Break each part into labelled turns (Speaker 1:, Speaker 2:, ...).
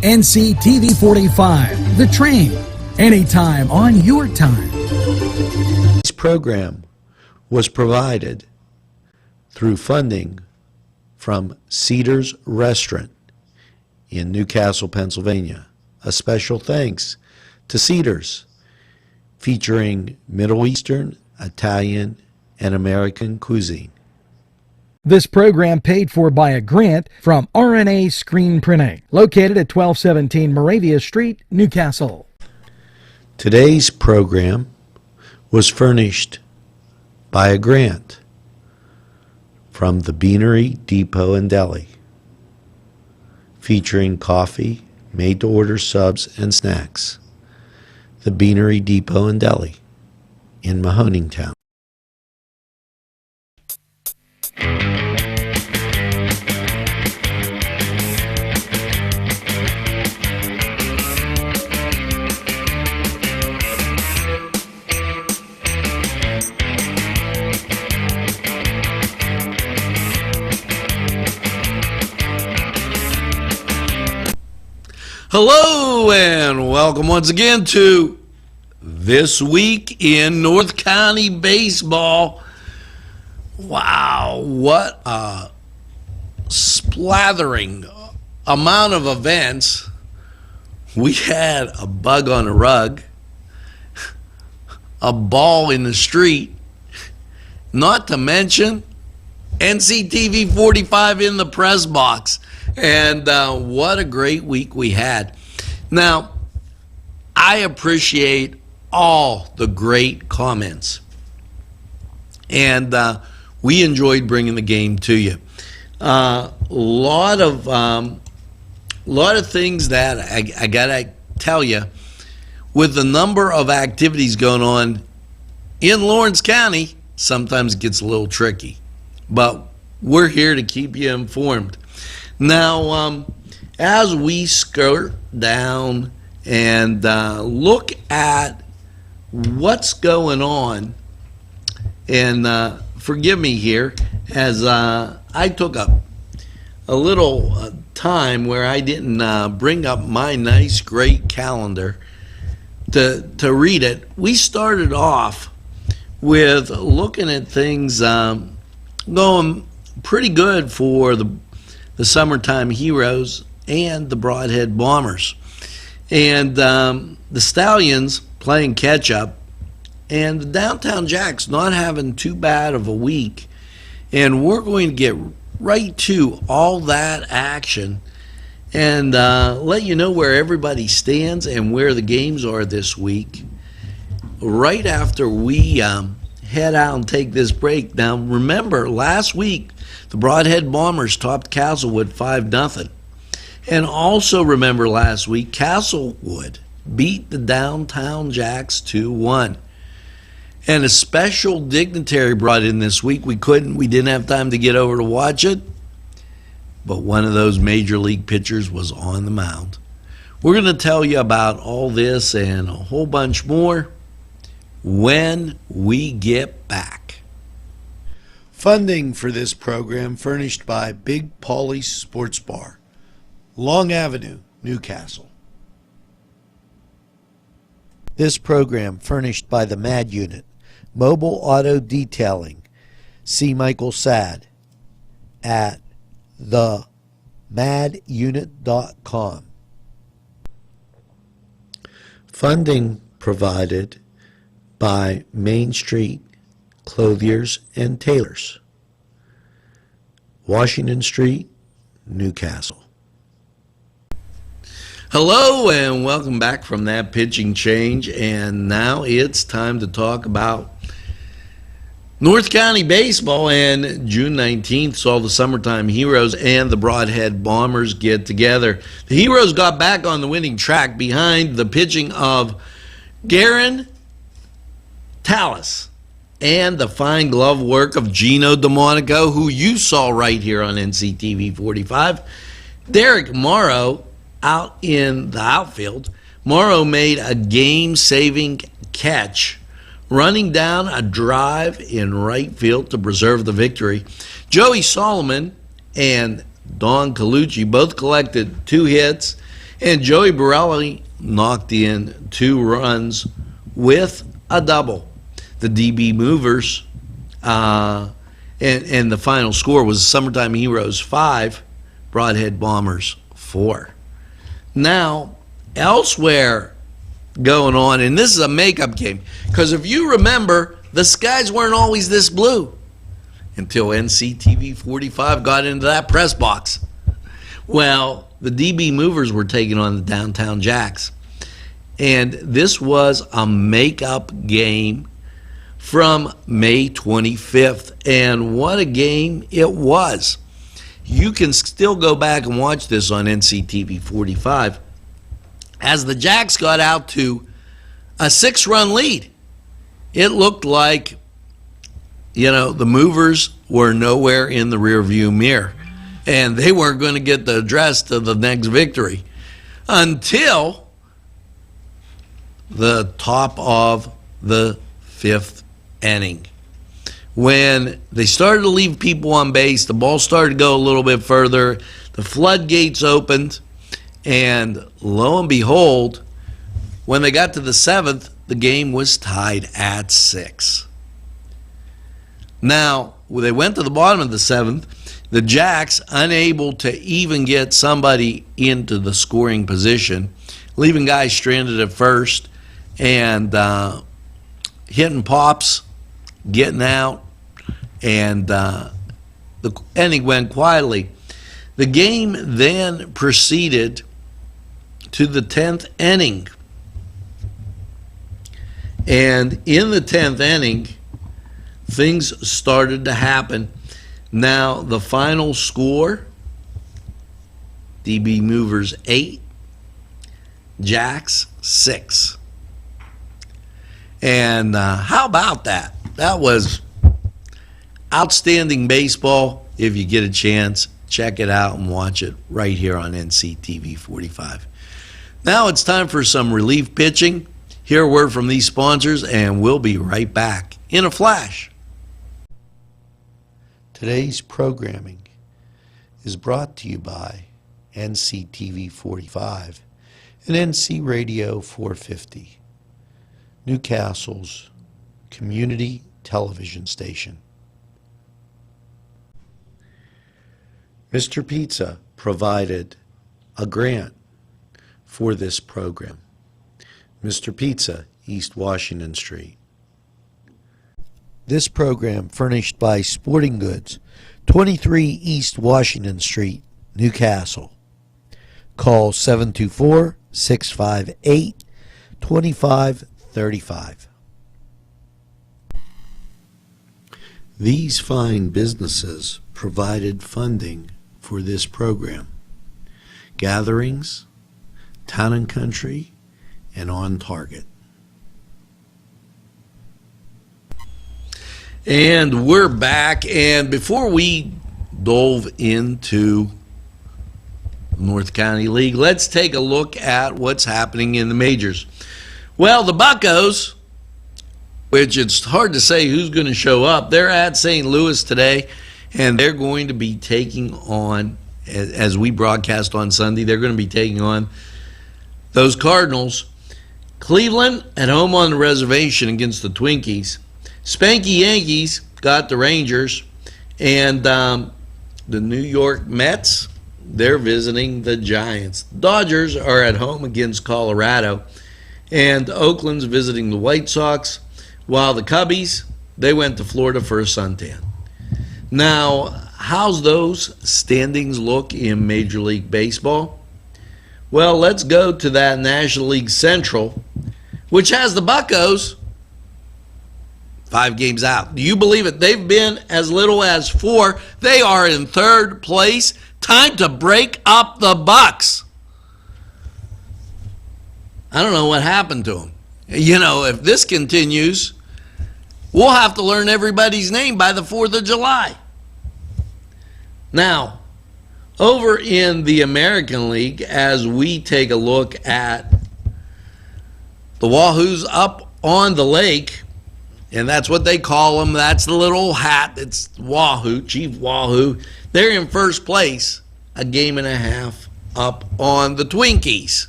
Speaker 1: NCTV45, The Train, anytime on your time.
Speaker 2: This program was provided through funding from Cedars Restaurant in Newcastle, Pennsylvania. A special thanks to Cedars, featuring Middle Eastern, Italian, and American cuisine.
Speaker 1: This program paid for by a grant from RNA Screen Printing, located at 1217 Moravia Street, Newcastle.
Speaker 2: Today's program was furnished by a grant from the Beanery Depot and Deli, featuring coffee, made-to-order subs, and snacks. The Beanery Depot and Deli in Mahoningtown.
Speaker 3: Hello and welcome once again to This Week in North County Baseball. Wow, what a splattering amount of events. We had a bug on a rug, a ball in the street, not to mention NCTV45 in the press box. And what a great week we had. Now, I appreciate all the great comments. And we enjoyed bringing the game to you. Lot of things that I gotta tell you, with the number of activities going on in Lawrence County, sometimes it gets a little tricky. But we're here to keep you informed. Now, as we skirt down and look at what's going on, and forgive me here, as I took a little time where I didn't bring up my nice, great calendar to read it. We started off with looking at things going pretty good for the Summertime Heroes and the Broadhead Bombers. And the Stallions playing catch-up, and the Downtown Jacks not having too bad of a week. And we're going to get right to all that action and let you know where everybody stands and where the games are this week, right after we head out and take this break. Now, remember, last week, the Broadhead Bombers topped Castlewood 5-0. And also remember last week, Castlewood beat the Downtown Jacks 2-1. And a special dignitary brought in this week. We didn't have time to get over to watch it. But one of those major league pitchers was on the mound. We're going to tell you about all this and a whole bunch more when we get back.
Speaker 2: Funding for this program furnished by Big Paulie's Sports Bar, Long Avenue, Newcastle. This program furnished by the MAD Unit, Mobile Auto Detailing. See Michael Sad at themadunit.com. Funding provided by Main Street Clothiers and Tailors, Washington Street, Newcastle.
Speaker 3: Hello and welcome back from that pitching change, and now it's time to talk about North County baseball. And June 19th saw the Summertime Heroes and the Broadhead Bombers get together. The Heroes got back on the winning track behind the pitching of Garen Tallis and the fine glove work of Gino DeMonico, who you saw right here on NCTV 45. Derek Morrow out in the outfield. Morrow made a game-saving catch, running down a drive in right field to preserve the victory. Joey Solomon and Don Colucci both collected 2 hits, And Joey Borelli knocked in 2 runs with a double. The DB Movers, and the final score was Summertime Heroes 5, Broadhead Bombers 4. Now, elsewhere going on, and this is a makeup game, because if you remember, the skies weren't always this blue until NCTV45 got into that press box. Well, the DB Movers were taking on the Downtown Jacks, and this was a makeup game from May 25th, and what a game it was. You can still go back and watch this on NCTV45 as the Jacks got out to a 6-run lead. It looked like, the Movers were nowhere in the rearview mirror, and they weren't going to get the address to the next victory until the top of the 5th inning. When they started to leave people on base, the ball started to go a little bit further, the floodgates opened, and lo and behold, when they got to the 7th, the game was tied at 6. Now, when they went to the bottom of the 7th, the Jacks, unable to even get somebody into the scoring position, leaving guys stranded at first, and hitting pops, getting out, and the inning went quietly. The game then proceeded to the 10th inning. And in the 10th inning, things started to happen. Now, the final score, DB Movers 8, Jacks 6. And how about that? That was outstanding baseball. If you get a chance, check it out and watch it right here on NCTV 45. Now it's time for some relief pitching. Hear a word from these sponsors, and we'll be right back in a flash.
Speaker 2: Today's programming is brought to you by NCTV45 and NC Radio 450, Newcastle's community television station. Mr. Pizza provided a grant for this program. Mr. Pizza, East Washington Street. This program furnished by Sporting Goods, 23 East Washington Street, Newcastle. Call 724-658-2535. These fine businesses provided funding for this program. Gatherings, Town and Country, and On Target.
Speaker 3: And we're back, and before we dove into North County League, let's take a look at what's happening in the majors. Well, the Buccos, which it's hard to say who's going to show up, they're at St. Louis today, and they're going to be taking on, as we broadcast on Sunday, they're going to be taking on those Cardinals. Cleveland at home on the reservation against the Twinkies. Spanky Yankees got the Rangers, and the New York Mets, they're visiting the Giants. Dodgers are at home against Colorado, and Oakland's visiting the White Sox, while the Cubbies, they went to Florida for a suntan. Now, how's those standings look in Major League Baseball? Well, let's go to that National League Central, which has the Buccos 5 games out. Do you believe it? They've been as little as 4. They are in 3rd place. Time to break up the Bucks. I don't know what happened to them. If this continues, we'll have to learn everybody's name by the 4th of July. Now, over in the American League, as we take a look at the Wahoos up on the lake, and that's what they call them. That's the little hat. It's Wahoo, Chief Wahoo. They're in 1st place, a game and a half up on the Twinkies.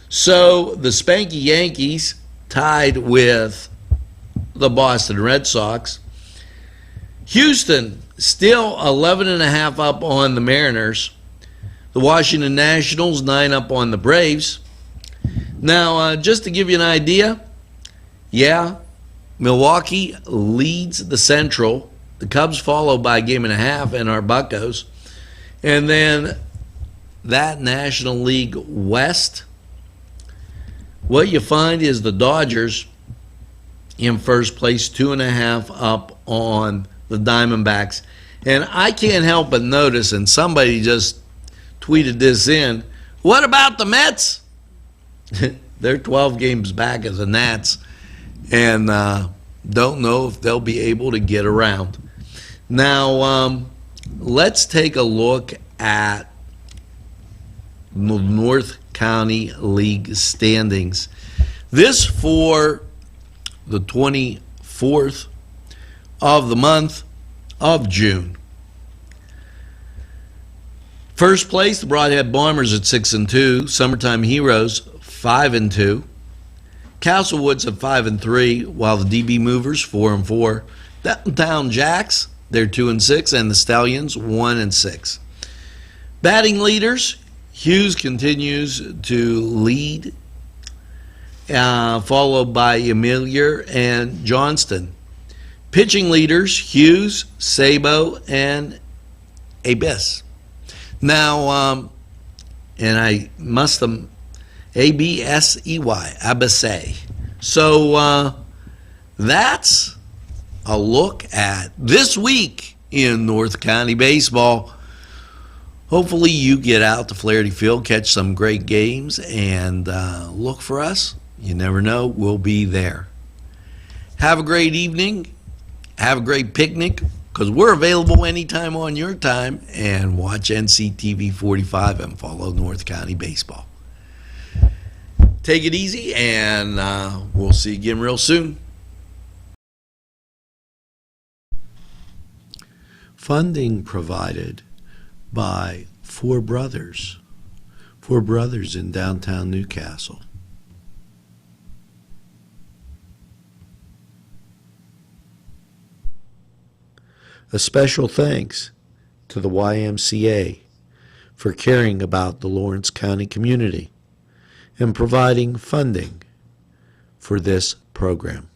Speaker 3: So the Spanky Yankees tied with the Boston Red Sox. Houston still 11.5 up on the Mariners. The Washington Nationals 9 up on the Braves. Now, just to give you an idea, Milwaukee leads the Central. The Cubs follow by a game and a half, and our Buccos. And then that National League West, what you find is the Dodgers in first place, 2.5 up on the Diamondbacks. And I can't help but notice, and somebody just tweeted this in, what about the Mets? They're 12 games back of the Nats, and don't know if they'll be able to get around. Now, let's take a look at the North County League standings. This for the 24th of the month of June. First place, the Broadhead Bombers at 6-2. Summertime Heroes 5-2. Castlewoods at 5-3, while the DB Movers 4-4. Downtown Jacks, they're 2-6, and the Stallions 1-6. Batting leaders, Hughes continues to lead, followed by Amelia and Johnston. Pitching leaders, Hughes, Sabo, and Abyss. Now, and I must have, A-B-S-E-Y, Abyssay. So that's a look at this week in North County baseball. Hopefully you get out to Flaherty Field, catch some great games, and look for us. You never know, we'll be there. Have a great evening. Have a great picnic, because we're available anytime on your time, and watch NCTV45 and follow North County baseball. Take it easy, and we'll see you again real soon. Funding provided by Four Brothers in downtown Newcastle. A special thanks to the YMCA for caring about the Lawrence County community and providing funding for this program.